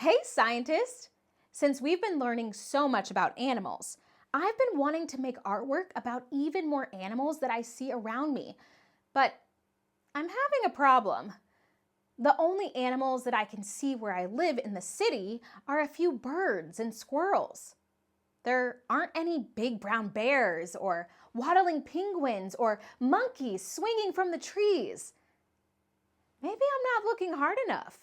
Hey, scientist! Since we've been learning so much about animals, I've been wanting to make artwork about even more animals that I see around me, but I'm having a problem. The only animals that I can see where I live in the city are a few birds and squirrels. There aren't any big brown bears or waddling penguins or monkeys swinging from the trees. Maybe I'm not looking hard enough.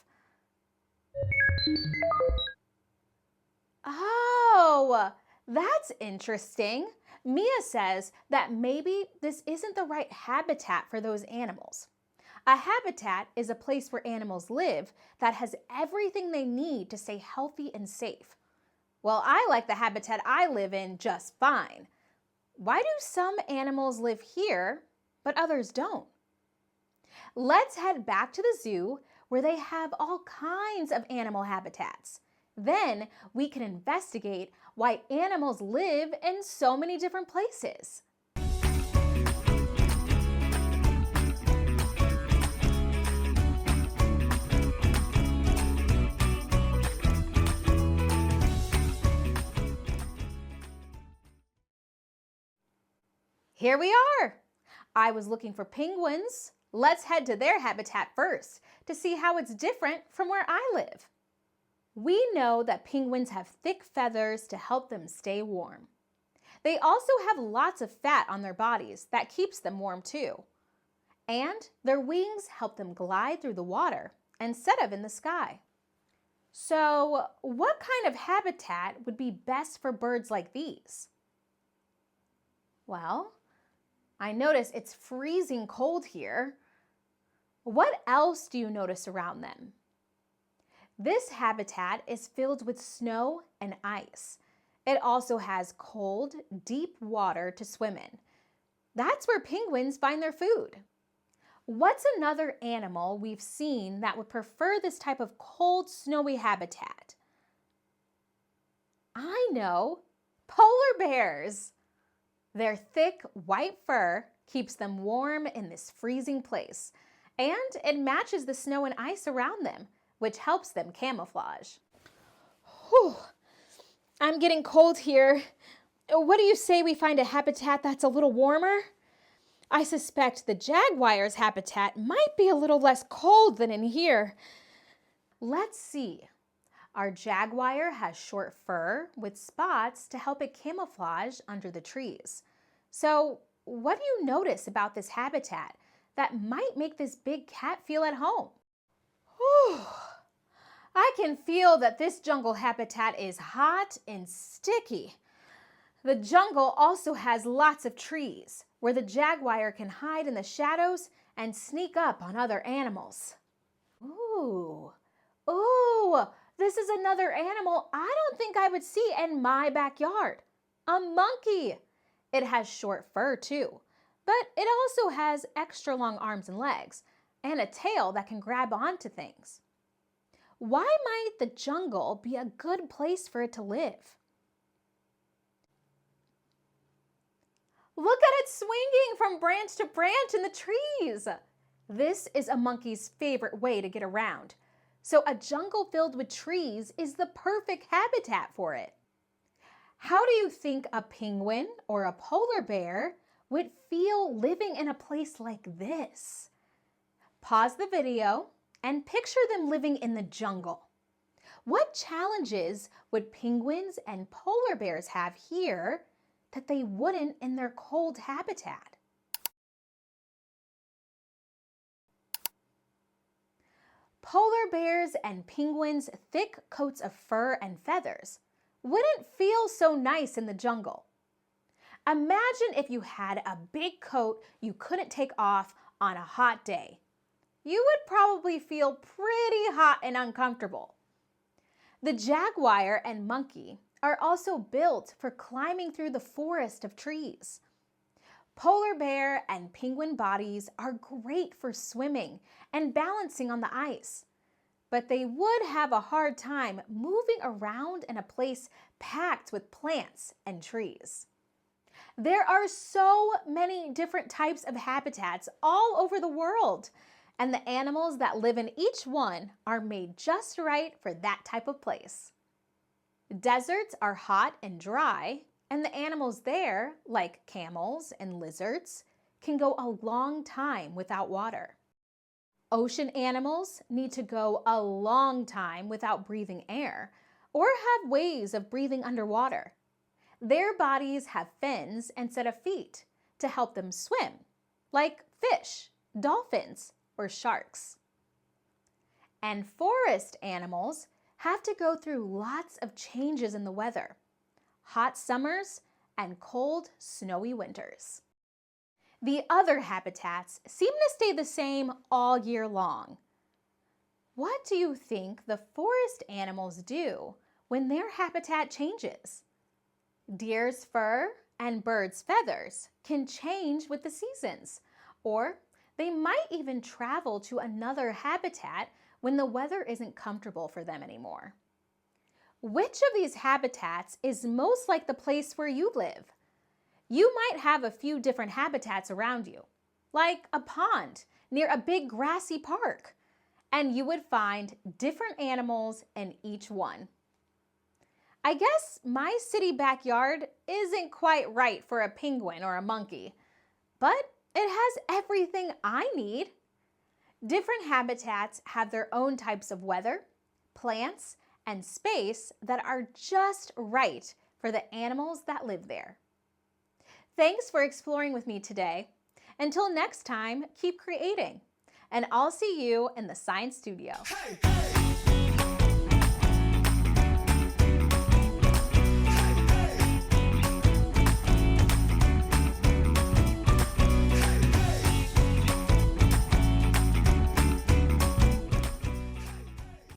Oh, that's interesting. Mia says that maybe this isn't the right habitat for those animals. A habitat is a place where animals live that has everything they need to stay healthy and safe. Well, I like the habitat I live in just fine. Why do some animals live here, but others don't? Let's head back to the zoo where they have all kinds of animal habitats. Then we can investigate why animals live in so many different places. Here we are. I was looking for penguins. Let's head to their habitat first to see how it's different from where I live. We know that penguins have thick feathers to help them stay warm. They also have lots of fat on their bodies that keeps them warm too. And their wings help them glide through the water instead of in the sky. So, what kind of habitat would be best for birds like these? Well, I notice it's freezing cold here. What else do you notice around them? This habitat is filled with snow and ice. It also has cold, deep water to swim in. That's where penguins find their food. What's another animal we've seen that would prefer this type of cold, snowy habitat? I know, polar bears. Their thick, white fur keeps them warm in this freezing place, and it matches the snow and ice around them, which helps them camouflage. Whew. I'm getting cold here. What do you say we find a habitat that's a little warmer? I suspect the jaguar's habitat might be a little less cold than in here. Let's see. Our jaguar has short fur with spots to help it camouflage under the trees. So, what do you notice about this habitat that might make this big cat feel at home? Whew. I can feel that this jungle habitat is hot and sticky. The jungle also has lots of trees where the jaguar can hide in the shadows and sneak up on other animals. Ooh, this is another animal I don't think I would see in my backyard. A monkey. It has short fur too, but it also has extra long arms and legs and a tail that can grab onto things. Why might the jungle be a good place for it to live? Look at it swinging from branch to branch in the trees. This is a monkey's favorite way to get around. So a jungle filled with trees is the perfect habitat for it. How do you think a penguin or a polar bear would feel living in a place like this? Pause the video and picture them living in the jungle. What challenges would penguins and polar bears have here that they wouldn't in their cold habitat? Polar bears and penguins' thick coats of fur and feathers wouldn't feel so nice in the jungle. Imagine if you had a big coat you couldn't take off on a hot day. You would probably feel pretty hot and uncomfortable. The jaguar and monkey are also built for climbing through the forest of trees. Polar bear and penguin bodies are great for swimming and balancing on the ice, but they would have a hard time moving around in a place packed with plants and trees. There are so many different types of habitats all over the world, and the animals that live in each one are made just right for that type of place. Deserts are hot and dry, and the animals there, like camels and lizards, can go a long time without water. Ocean animals need to go a long time without breathing air or have ways of breathing underwater. Their bodies have fins instead of feet to help them swim, like fish, dolphins, or sharks. And forest animals have to go through lots of changes in the weather, hot summers and cold, snowy winters. The other habitats seem to stay the same all year long. What do you think the forest animals do when their habitat changes? Deer's fur and birds' feathers can change with the seasons, or they might even travel to another habitat when the weather isn't comfortable for them anymore. Which of these habitats is most like the place where you live? You might have a few different habitats around you, like a pond near a big grassy park, and you would find different animals in each one. I guess my city backyard isn't quite right for a penguin or a monkey, but it has everything I need. Different habitats have their own types of weather, plants, and space that are just right for the animals that live there. Thanks for exploring with me today. Until next time, keep creating, and I'll see you in the Science Studio. Hey, hey.